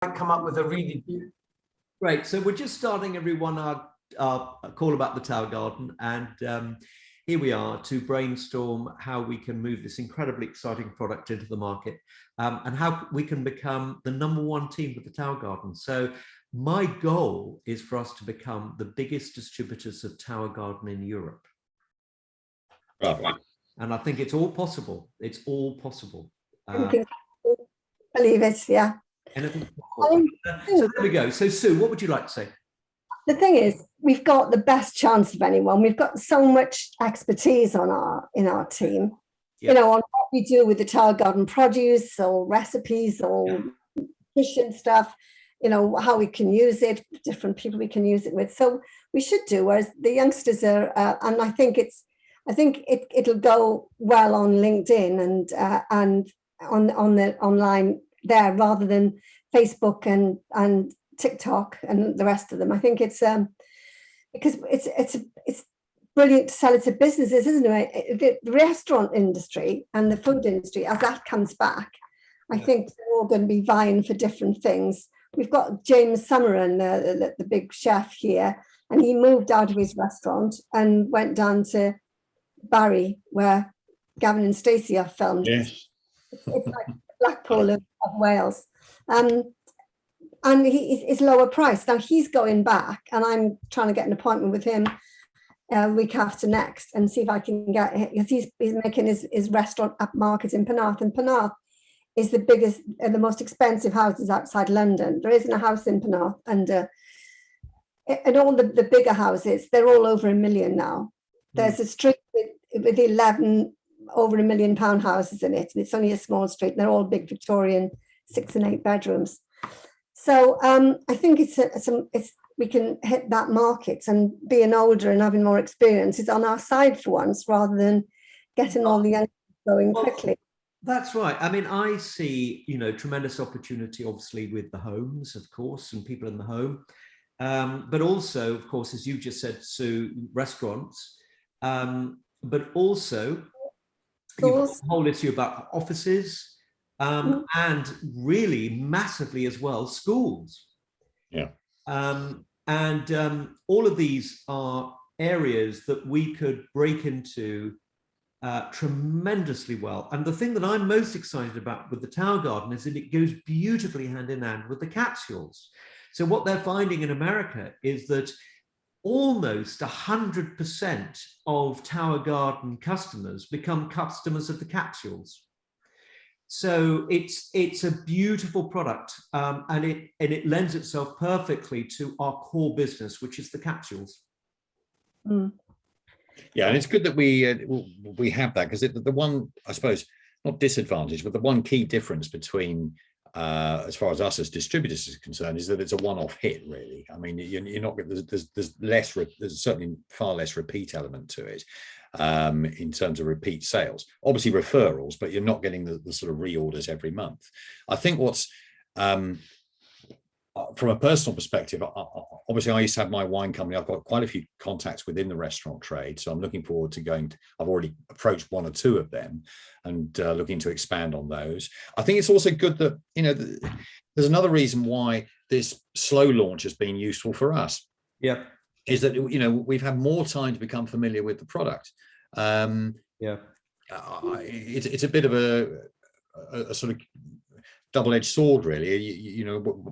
come up with a really great. So we're just starting, everyone, our call about the Tower Garden, and here we are to brainstorm how we can move this incredibly exciting product into the market, and how we can become the #1 team with the Tower Garden. So my goal is for us to become the biggest distributors of Tower Garden in Europe. Lovely. And I think it's all possible. It's all possible. Believe it, yeah. Anything. So there we go. So Sue, what would you like to say? The thing is, we've got the best chance of anyone. We've got so much expertise in our team. Yep. You know, on what we do with the Tower Garden produce or recipes or kitchen stuff. You know, how we can use it, different people we can use it with. So we should do. Whereas the youngsters are, and I think it'll go well on LinkedIn and on the online there rather than Facebook and TikTok and the rest of them. I think it's because it's brilliant to sell it to businesses, isn't it? The restaurant industry and the food industry, as that comes back, I think they're all going to be vying for different things. We've got James Summeron, the big chef here, and he moved out of his restaurant and went down to Barry, where Gavin and Stacey are filmed. Yes. It's like Blackpool of Wales. And he's lower price. Now he's going back, and I'm trying to get an appointment with him week after next and see if I can get, because he's making his restaurant up market in Penarth, and Penarth is the biggest and the most expensive houses outside London. There isn't a house in Penarth, and all the bigger houses, they're all over £1 million now. There's a street with 11 over £1 million houses in it, and it's only a small street, and they're all big Victorian 6 and 8 bedrooms. So I think we can hit that market, and being older and having more experience is on our side for once, rather than getting all the young going quickly. That's right. I mean, I see, tremendous opportunity, obviously, with the homes, of course, and people in the home, but also, of course, as you just said, Sue, restaurants, but also you've got the whole issue about offices, and really massively as well, schools. Yeah. And all of these are areas that we could break into tremendously well. And the thing that I'm most excited about with the Tower Garden is that it goes beautifully hand in hand with the capsules. So what they're finding in America is that almost 100% of Tower Garden customers become customers of the capsules. So it's a beautiful product, and it lends itself perfectly to our core business, which is the capsules. Yeah, and it's good that we have that, because the one, I suppose, not disadvantage, but the one key difference between as far as us as distributors is concerned, is that it's a one-off hit, really. I mean, you're not, there's certainly far less repeat element to it in terms of repeat sales. Obviously referrals, but you're not getting the sort of reorders every month. I think what's from a personal perspective, obviously I used to have my wine company. I've got quite a few contacts within the restaurant trade, so I'm looking forward to I've already approached 1 or 2 of them, and looking to expand on those. I think it's also good that, there's another reason why this slow launch has been useful for us. Yeah. Is that, we've had more time to become familiar with the product. It's a bit of a sort of double-edged sword, really.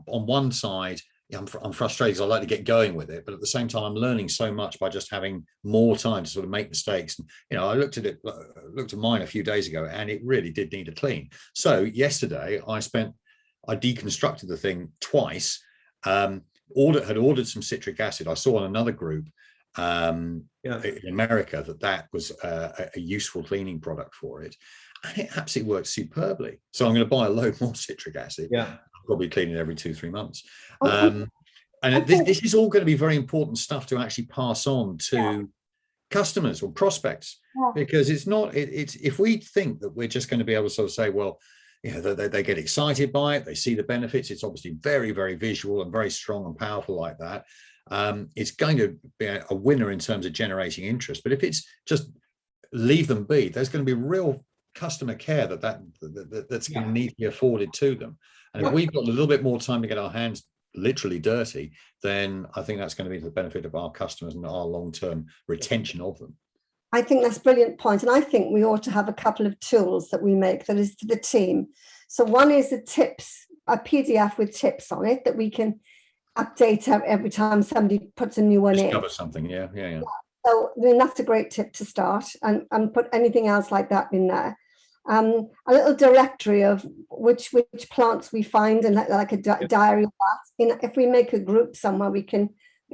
On one side, I'm frustrated because I like to get going with it, but at the same time, I'm learning so much by just having more time to sort of make mistakes. And I looked at mine a few days ago, and it really did need a clean. So yesterday, I deconstructed the thing twice. Had ordered some citric acid. I saw on another group in America that was a useful cleaning product for it. And it absolutely works superbly. So I'm going to buy a load more citric acid. Yeah. I'll probably clean it every 2-3 months. And this is all going to be very important stuff to actually pass on to customers or prospects, because it's if we think that we're just going to be able to sort of say, well, they get excited by it, they see the benefits, it's obviously very, very visual and very strong and powerful like that. It's going to be a winner in terms of generating interest. But if it's just leave them be, there's going to be real customer care that's going to need to be afforded to them. And if we've got a little bit more time to get our hands literally dirty, then I think that's going to be to the benefit of our customers and our long-term retention of them. I think that's a brilliant point. And I think we ought to have a couple of tools that we make that is for the team. So one is a PDF with tips on it that we can update every time somebody puts a new one in. Discover something, yeah. So I mean, that's a great tip to start, and put anything else like that in there. A little directory of which plants we find, and like a diary of that. If we make a group somewhere, we can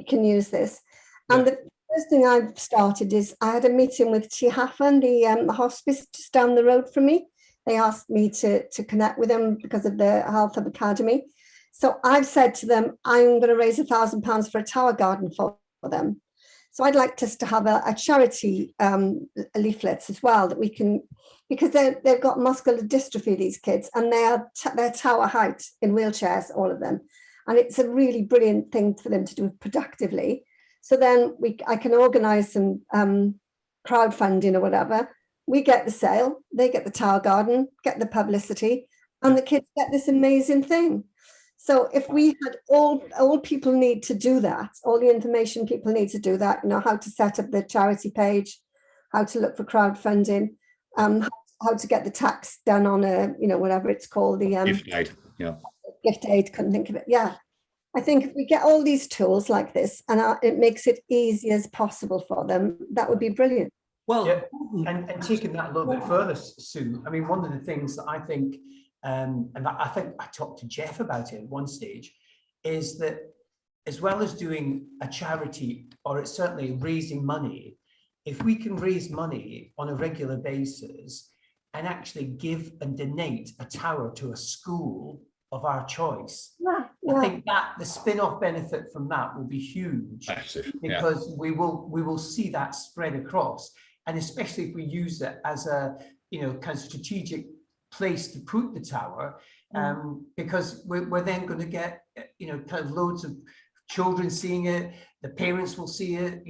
use this. And the first thing I've started is I had a meeting with Tihafen, the hospice just down the road from me. They asked me to connect with them because of the Health Hub Academy. So I've said to them, I'm going to raise £1,000 for a tower garden for them. So I'd like us to have a charity leaflets as well that we can, because they've got muscular dystrophy, these kids, and they're tower height in wheelchairs, all of them. And it's a really brilliant thing for them to do productively. So then I can organise some crowdfunding or whatever. We get the sale, they get the tower garden, get the publicity, and the kids get this amazing thing. So if we had all people need to do that, all the information people need to do that, how to set up the charity page, how to look for crowdfunding, how to get the tax done on whatever it's called, the gift aid. Yeah. Gift aid, couldn't think of it. Yeah. I think if we get all these tools like this and it makes it easy as possible for them, that would be brilliant. Well, and taking that a little bit further, Sue, I mean, one of the things that I think, and I think I talked to Jeff about it at one stage, is that as well as doing a charity, or it's certainly raising money, if we can raise money on a regular basis and actually give and donate a tower to a school of our choice, I think that the spin-off benefit from that will be huge. Massive, because we will see that spread across, and especially if we use it as a kind of strategic place to put the tower, because we're then going to get kind of loads of children seeing it, the parents will see it,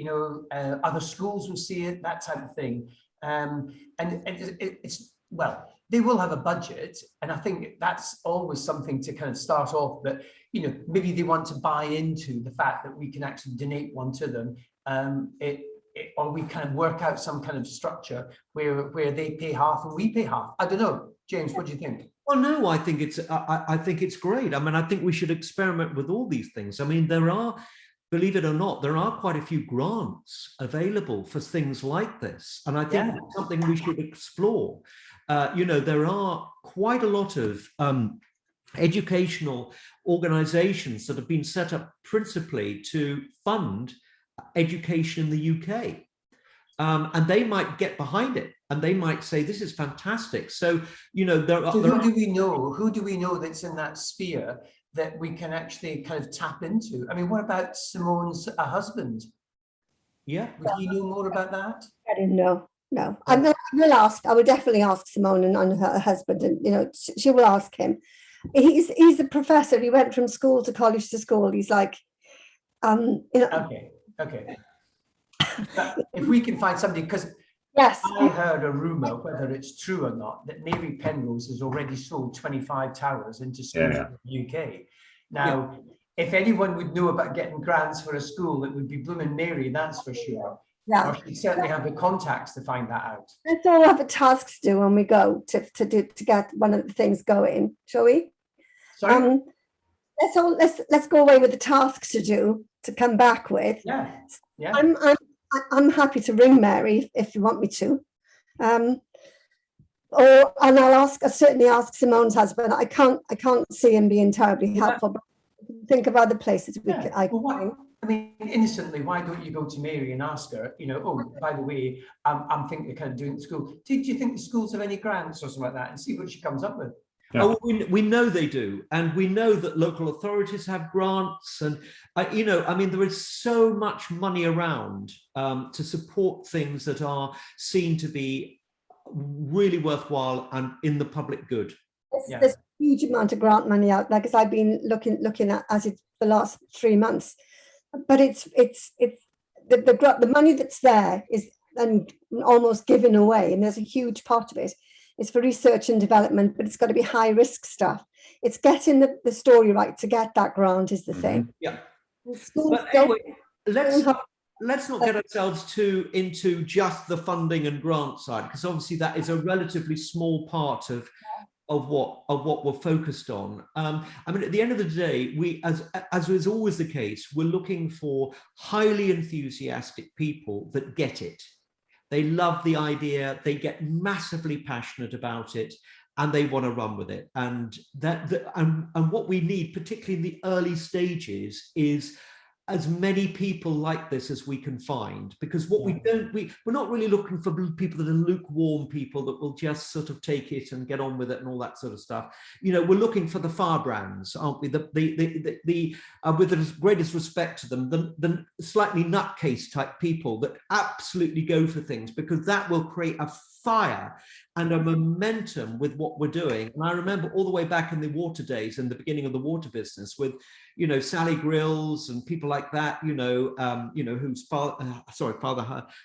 other schools will see it, that type of thing, and it's well, they will have a budget, and I think that's always something to kind of start off, that maybe they want to buy into the fact that we can actually donate one to them, or we kind of work out some kind of structure where they pay half and we pay half. I don't know, James, what do you think? Well, no, I think it's great. I mean, I think we should experiment with all these things. I mean, there are, believe it or not, there are quite a few grants available for things like this, and I think it's something we should explore. There are quite a lot of educational organizations that have been set up principally to fund education in the UK. And they might get behind it and they might say, this is fantastic. So, who do we know that's in that sphere that we can actually kind of tap into? I mean, what about Simone's husband? Yeah. Would he know more about that? I didn't know. No, I will ask. I would definitely ask Simone and her husband, and she will ask him. He's a professor. He went from school to college to school. He's like, Okay. If we can find somebody, because I heard a rumor, whether it's true or not, that Mary Penrose has already sold 25 towers into schools in the UK. Now, if anyone would know about getting grants for a school, it would be blooming Mary, that's for sure. Yeah. Or she'd certainly have the contacts to find that out. Let's all have a task to do when we go to get one of the things going, shall we? Sorry? Let's go away with the task to do to come back with. Yeah. I'm happy to ring Mary if you want me to. And I'll certainly ask Simone's husband. I can't see him being terribly helpful, but think of other places I mean, innocently, why don't you go to Mary and ask her, oh, by the way, I'm thinking of kind of doing it at school. Do you think the schools have any grants or something like that, and see what she comes up with? Yeah. Oh, we know they do. And we know that local authorities have grants. And, I mean, there is so much money around to support things that are seen to be really worthwhile and in the public good. There's a huge amount of grant money out there, because I've been looking at it the last 3 months. But it's the money that's there is almost given away, and there's a huge part of it it's for research and development, but it's got to be high risk stuff. It's getting the story right to get that grant is the thing. Yeah. Schools But anyway, don't let's not get ourselves too into just the funding and grant side, because obviously that is a relatively small part of what we're focused on. I mean, at the end of the day, we, as is always the case, we're looking for highly enthusiastic people that get it. They love the idea, they get massively passionate about it, and they want to run with it. And and what we need, particularly in the early stages, is as many people like this as we can find, because what we're not really looking for people that are lukewarm people that will just sort of take it and get on with it and all that sort of stuff. You know, we're looking for the firebrands, aren't we? With the greatest respect to them, the slightly nutcase type people that absolutely go for things, because that will create a fire and a momentum with what we're doing. And I remember all the way back in the water days, in the beginning of the water business, with, you know, Sally Grills and people like that, whose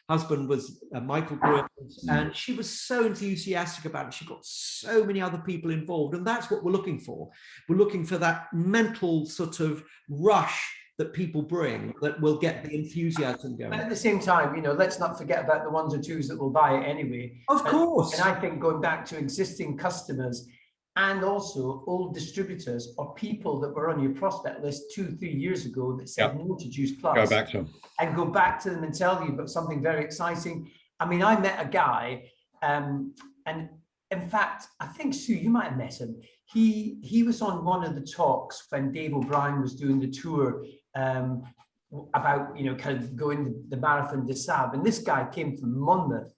husband was Michael Grills, and she was so enthusiastic about it. She got so many other people involved, and that's what we're looking for. We're looking for that mental sort of rush that people bring that will get the enthusiasm going. But at the same time, you know, let's not forget about the ones or twos that will buy it anyway. Of course. And I think going back to existing customers and also old distributors or people that were on your prospect list 2-3 years ago that said no to Juice Plus. Go back to them. And go back to them and tell you about something very exciting. I mean, I met a guy, and in fact, I think, Sue, you might have met him. He was on one of the talks when Dave O'Brien was doing the tour about, you know, kind of going the Marathon des Sables. And this guy came from Monmouth,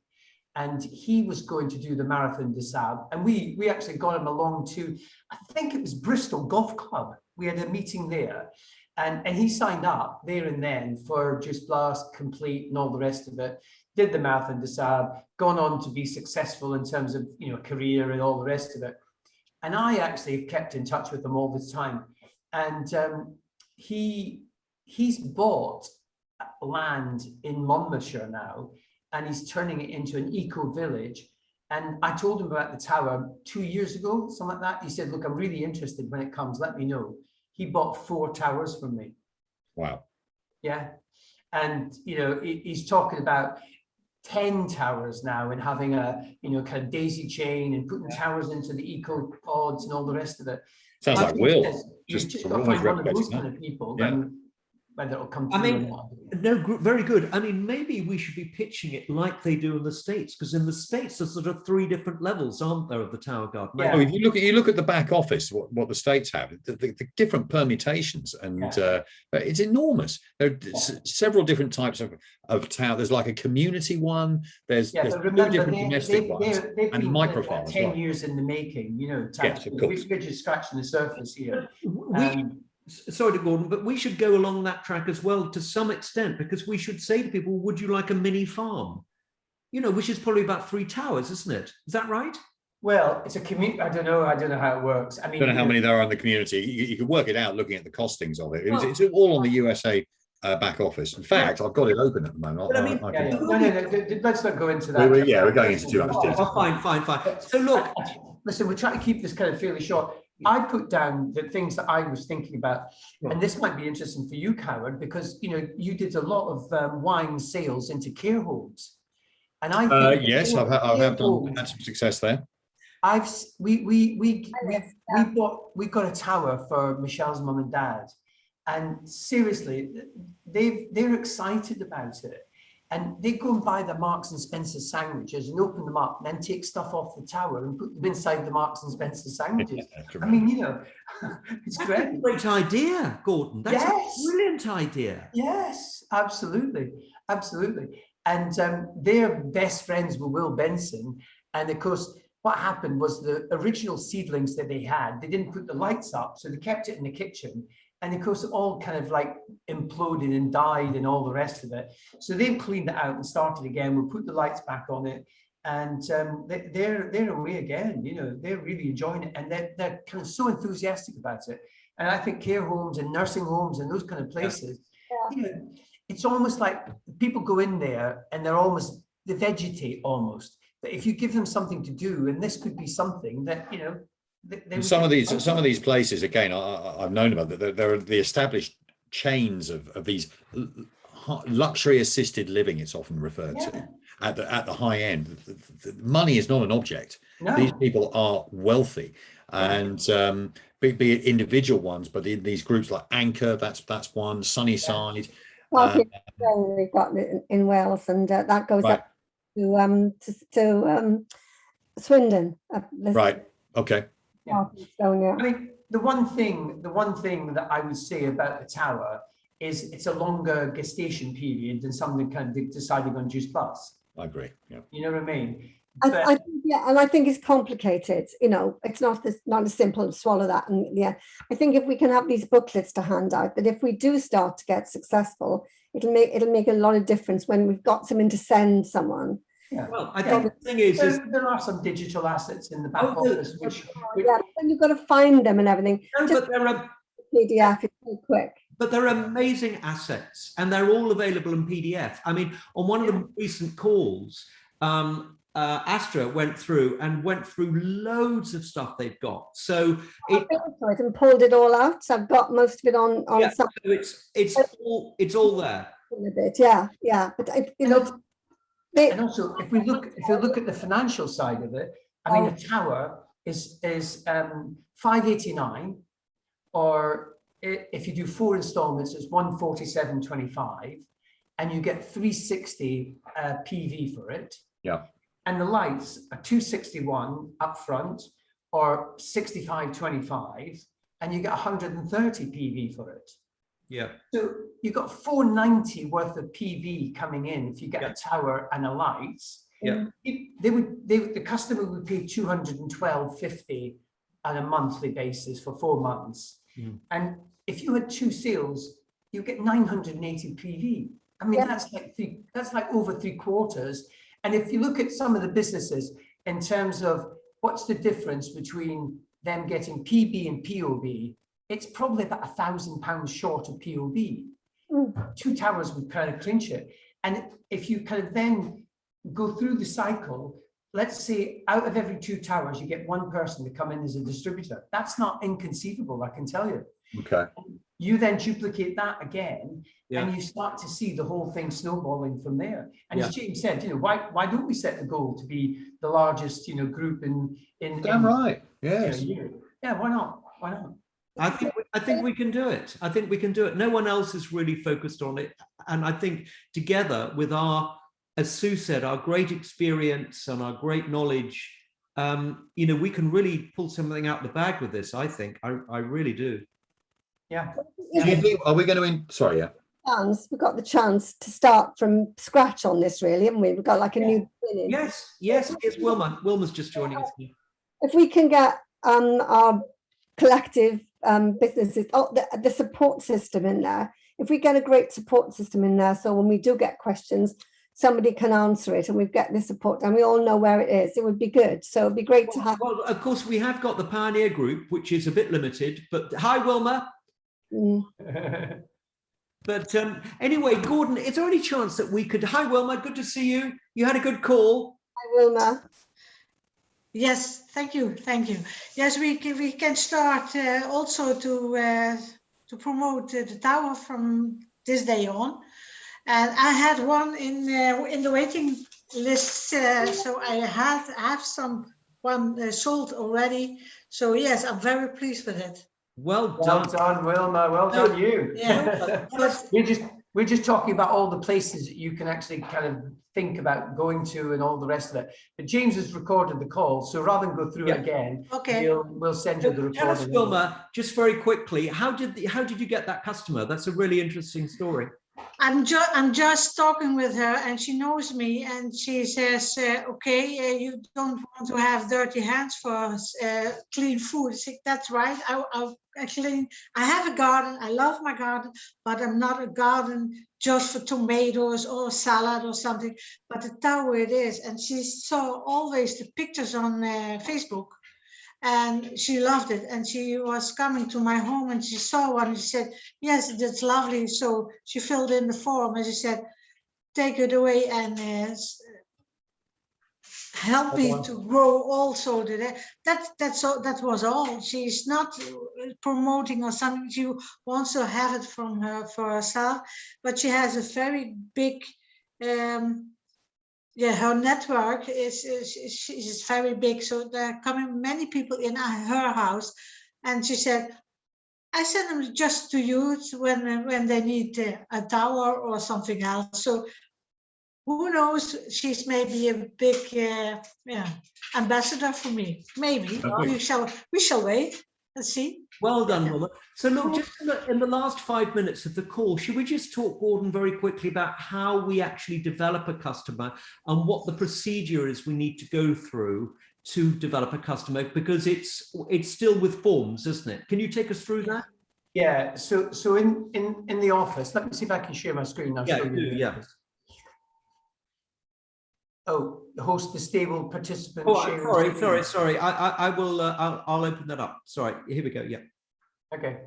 and he was going to do the Marathon des Sables. And we actually got him along to, I think it was Bristol Golf Club. We had a meeting there, and he signed up there and then for Juice Plus, Complete, and all the rest of it. Did the Marathon des Sables, gone on to be successful in terms of, you know, career and all the rest of it. And I actually kept in touch with him all the time. And he's bought land in Monmouthshire now, and he's turning it into an eco village. And I told him about the tower 2 years ago, something like that. He said, look, I'm really interested when it comes, let me know. He bought 4 towers from me. Wow. Yeah. And, you know, he's talking about 10 towers now and having a, you know, kind of daisy chain and putting towers into the eco pods and all the rest of it. Sounds like Will. Just got to find one of those kind of people. Yeah. Whether it'll come to very good. I mean, maybe we should be pitching it like they do in the States, because in the States there's sort of 3 different levels, aren't there, of the Tower Garden? Yeah. Oh, if you look at the back office, what the States have, the different permutations, and it's enormous. There are several different types of tower. There's like a community one. There's 2 different domestic ones and microfarms. 10 years in the making, you know. Yes, of course. We're just scratching the surface here. Sorry to Gordon, but we should go along that track as well to some extent, because we should say to people, would you like a mini farm? You know, which is probably about 3 towers, isn't it? Is that right? Well, it's a community. I don't know how it works. I mean, I don't know how many there are in the community. You can work it out looking at the costings of it. It's all on the USA back office. In fact, I've got it open at the moment. No, let's not go into that. We're going into too much detail. Oh, fine. So look, listen, we're trying to keep this kind of fairly short. I put down the things that I was thinking about, and this might be interesting for you, Coward, because, you know, you did a lot of wine sales into care homes, and I think yes, I've had some success there. We got a tower for Michelle's mum and dad, and seriously, they're excited about it. And they go and buy the Marks and Spencer sandwiches and open them up, and then take stuff off the tower and put them inside the Marks and Spencer sandwiches. I mean, you know, it's great. That's a great idea, Gordon. That's a brilliant idea. Yes, absolutely. And they're best friends with Will Benson. And of course, what happened was the original seedlings that they had, they didn't put the lights up, so they kept it in the kitchen. And of course, it all kind of like imploded and died and all the rest of it. So they've cleaned it out and started again. We'll put the lights back on it. And they're away again. You know, they're really enjoying it. And they're kind of so enthusiastic about it. And I think care homes and nursing homes and those kind of places, you know, it's almost like people go in there and they vegetate almost. that if you give them something to do, and this could be something that, you know, And some of these places, again, I've known about that. There are the established chains of these luxury assisted living. It's often referred to at the high end. The money is not an object. No. These people are wealthy, and be it individual ones, but in these groups like Anchor, that's one. Sunnyside. We've got it in Wales, and that goes Right. up to Swindon. Right. Okay. Yeah. Estonia. I mean, the one thing that I would say about the tower is it's a longer gestation period than somebody kind of deciding on Juice Plus. I agree. Yeah. You know what I mean? I think, and I think it's complicated. You know, it's not as simple to swallow that. And I think if we can have these booklets to hand out, that if we do start to get successsul, it'll make a lot of difference when we've got something to send someone. Yeah. Well, I think the thing is there are some digital assets in the back office, which but you've got to find them and everything. No, just but there are PDF is so quick. But they're amazing assets, and they're all available in PDF. I mean, on one of the recent calls, Astra went through loads of stuff they've got. So it and pulled it all out. So I've got most of it on. So it's all there. A bit, yeah. But and also, if you look at the financial side of it, I mean, a tower is 589, or if you do 4 installments, it's 147.25, and you get 360 PV for it. Yeah. And the lights are 261 up front, or 65.25, and you get 130 PV for it. Yeah. So you've got 490 worth of PV coming in if you get a tower and a lights. Yeah. The customer would pay 212.50 on a monthly basis for 4 months. And if you had 2 sales, you get 980 PV. I mean, that's like over 3/4. And if you look at some of the businesses in terms of what's the difference between them getting PB and POB, it's probably about £1,000 short of POB. 2 towers would kind of clinch it. And if you kind of then go through the cycle, let's say out of every 2 towers, you get 1 person to come in as a distributor. That's not inconceivable, I can tell you. Okay. You then duplicate that again, and you start to see the whole thing snowballing from there. And as James said, you know, why don't we set the goal to be the largest, you know, group in Damn right. Yes. Yeah, why not? Why not? I think we can do it. I think we can do it. No one else is really focused on it. And I think together with our, as Sue said, our great experience and our great knowledge, you know, we can really pull something out the bag with this. I think I really do. Yeah. Do you think, are we going to sorry, we've got the chance to start from scratch on this, really, haven't we? We've got like a new beginning. Yes, it's Wilma. Wilma's just joining us. If we can get our collective businesses, the support system in there, if we get a great support system in there, so when we do get questions, somebody can answer it, and we've got the support and we all know where it is, it would be good. So it'd be great to have. Well, of course, we have got the Pioneer Group, which is a bit limited, but hi, Wilma. But anyway, Gordon, is there any chance that we could, hi, Wilma, good to see you. You had a good call. Hi, Wilma. Yes, thank you. Yes, we can start also to promote the tower from this day on. And I had one in the waiting list, so I have one sold already. So yes, I'm very pleased with it. Well done, Wilma. Well done, you. Yeah. We're just talking about all the places that you can actually kind of think about going to and all the rest of it. But James has recorded the call, so rather than go through it again, we'll send you the recording. Tell us, Wilma, just very quickly, how did you get that customer? That's a really interesting story. I'm just talking with her, and she knows me, and she says, okay, you don't want to have dirty hands for clean food. I say, that's right. I have a garden. I love my garden, but I'm not a garden just for tomatoes or salad or something, but the tower it is. And she saw always the pictures on Facebook, and she loved it. And she was coming to my home and she saw one and she said, yes, that's lovely. So she filled in the form and she said, take it away and help me to grow also. That was all. She's not promoting or something. She wants to have it from her for herself, but she has a very big, her network is very big. So there are coming many people in her house, and she said, I send them just to use when they need a tower or something else. So who knows? She's maybe a big ambassador for me. Maybe we shall wait and see. Well done, Wilma. So look, just in the last 5 minutes of the call, should we just talk, Gordon, very quickly about how we actually develop a customer and what the procedure is we need to go through to develop a customer, because it's still with forms, isn't it? Can you take us through that? Yeah. So in the office, let me see if I can share my screen. I'll show you. Yeah. Oh, host the stable participant. Oh, sorry. I will. I'll open that up. Sorry. Here we go. Yeah. Okay.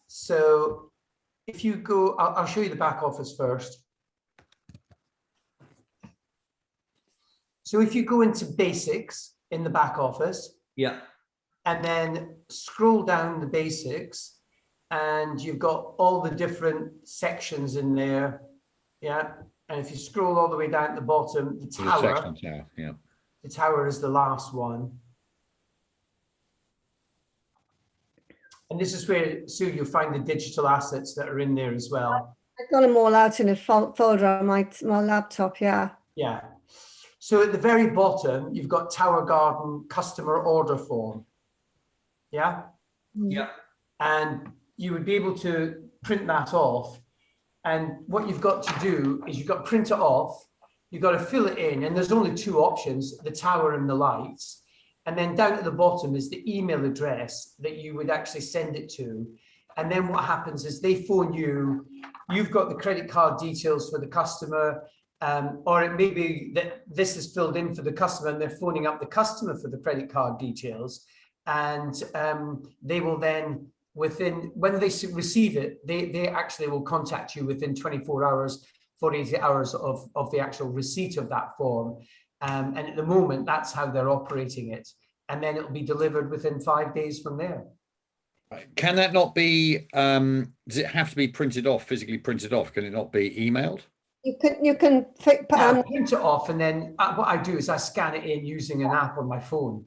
So if you go, I'll show you the back office first. So if you go into basics in the back office, yeah, and then scroll down the basics, and you've got all the different sections in there. Yeah, and if you scroll all the way down at the bottom, the tower, the tower is the last one. And this is where, Sue, you'll find the digital assets that are in there as well. I've got them all out in a folder on my laptop, yeah. Yeah. So at the very bottom, you've got Tower Garden customer order form. Yeah? Yeah. And you would be able to print that off. And what you've got to do is you've got to print it off, you've got to fill it in, and there's only two options, the tower and the lights. And then down at the bottom is the email address that you would actually send it to. And then what happens is they phone you, you've got the credit card details for the customer, or it may be that this is filled in for the customer and they're phoning up the customer for the credit card details. And they will then, when they receive it, they actually will contact you within 24 hours, 48 hours of the actual receipt of that form. And at the moment, that's how they're operating it. And then it'll be delivered within 5 days from there. Can that not be, does it have to be printed off, physically printed off? Can it not be emailed? You can print it off, and then what I do is I scan it in using an app on my phone.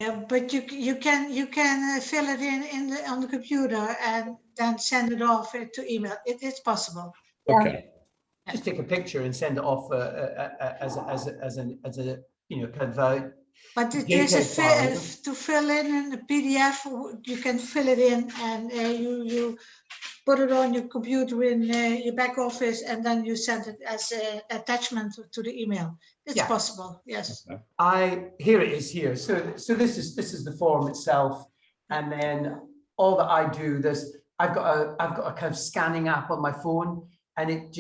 Yeah, but you can fill it in on the computer and then send it off to email. It's possible. Okay. Yeah. Just take a picture and send it off as a kind of. But there's to fill in a PDF. You can fill it in, and you put it on your computer in your back office, and then you send it as an attachment to the email. It's possible, yes. Here it is here. So this is the form itself, and then all that I do, I've got a kind of scanning app on my phone, and it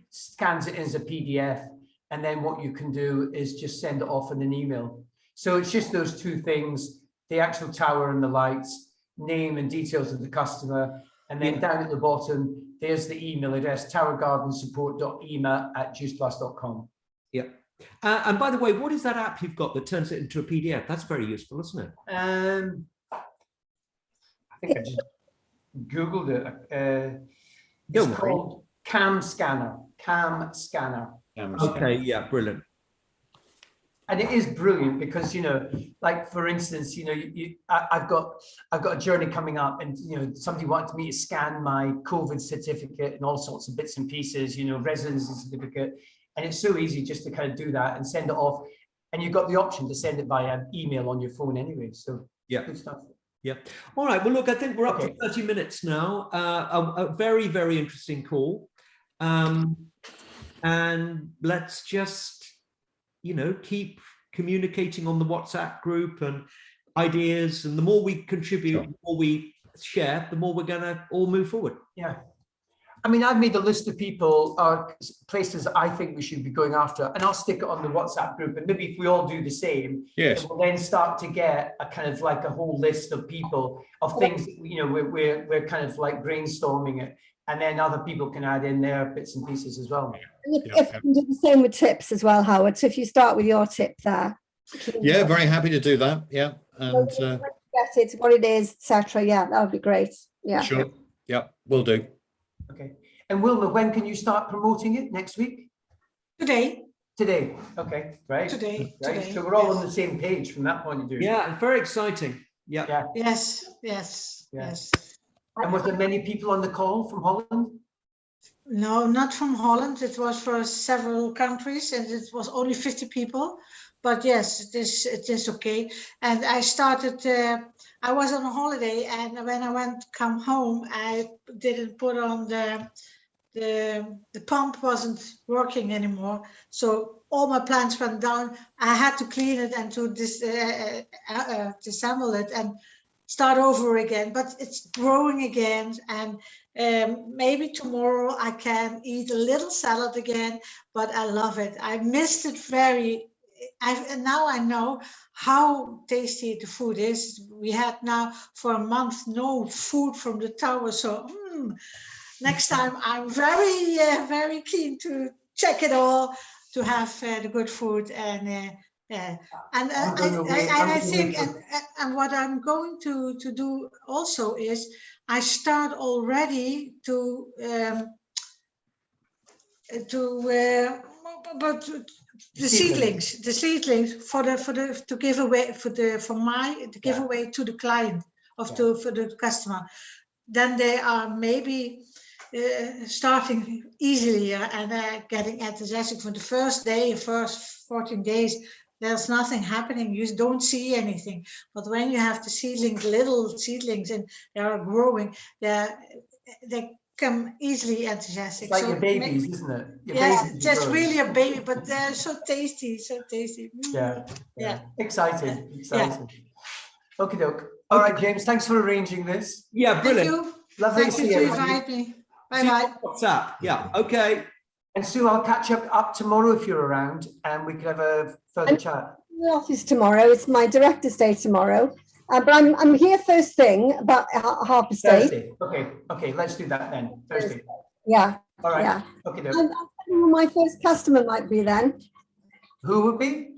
scans it as a PDF, and then what you can do is just send it off in an email. So it's just those two things: the actual tower and the lights, name and details of the customer. And then down at the bottom, there's the email address, towergardensupport.ema@juiceplus.com. Yeah. And by the way, what is that app you've got that turns it into a PDF? That's very useful, isn't it? I think I just Googled it. It's called Cam Scanner. Okay, yeah, brilliant. And it is brilliant because, like, for instance, I've got a journey coming up, and, somebody wanted me to scan my COVID certificate and all sorts of bits and pieces, residency certificate. And it's so easy just to kind of do that and send it off. And you've got the option to send it via email on your phone anyway. So yeah, good stuff. Yeah. All right. Well, look, I think we're up to 30 minutes now. A very, very interesting call. And let's just, keep communicating on the WhatsApp group and ideas. And the more we contribute, the more we share, the more we're going to all move forward. Yeah. I mean, I've made a list of people or places I think we should be going after, and I'll stick it on the WhatsApp group. And maybe if we all do the same, Yes. it will then start to get a kind of like a whole list of people of things that, you know, we're kind of like brainstorming it, and then other people can add in their bits and pieces as well. And Yeah, if you do the same with tips as well, Howard. So if you start with your tip there. Yeah, very happy to do that. Yeah, and Get it, what it is, etc. Yeah, that would be great. Yeah. sure. Yeah, will do. Okay. And Wilma, when can you start promoting it? Next week? Today, Today. Okay. Right. today, Right. today. So we're all yes. on the same page from that point of view. Yeah, and very exciting. Yeah. Yeah. Yes, yes, Yeah. yes. And was there many people on the call from Holland? No, not from Holland. It was for several countries, and it was only 50 people. But yes, it is okay. And I started. I was on a holiday, and when I come home, I didn't put on the pump wasn't working anymore. So all my plants went down. I had to clean it and to disassemble it and start over again. But it's growing again, and maybe tomorrow I can eat a little salad again. But I love it. I missed it very. And now I know how tasty the food is. We had now for a month no food from the tower, so next time I'm very keen to check it all, to have the good food, and I think and what I'm going to do also is I start already to but the seedlings for the to give away to give away to the client for the customer. Then they are maybe starting easily and getting enthusiastic for the first day, first 14 days. There's nothing happening. You don't see anything. But when you have the seedlings, little seedlings, and they are growing, they come easily enthusiastic. It's like your babies, isn't it? Your Yes, babies just grow. really a baby, but they're so tasty, so tasty. Yeah. Yeah. Exciting. Okie doke. All right, James, thanks for arranging this. Yeah, Thank brilliant. you. Lovely Thank to you see to everybody. invite me. Bye See you bye. on WhatsApp. Yeah. Okay. And Sue, I'll catch up tomorrow if you're around, and we can have a further chat. In the office tomorrow. It's my director's day tomorrow. But I'm here first thing about half past 8. Thursday. Okay, let's do that then. Thursday. Yeah. All right. Yeah. Okay. I'll tell you who my first customer might be then. Who would be?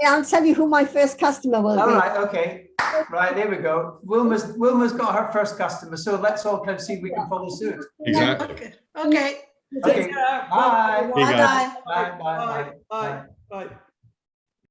Yeah, I'll tell you who my first customer will All be. right. Okay. Right. There we go. Wilma's got her first customer, so let's all kind of see if we can follow suit. Exactly. Okay. Okay. Take care. Bye. Here you go. Bye bye. Bye. Bye. Bye. Bye. Bye.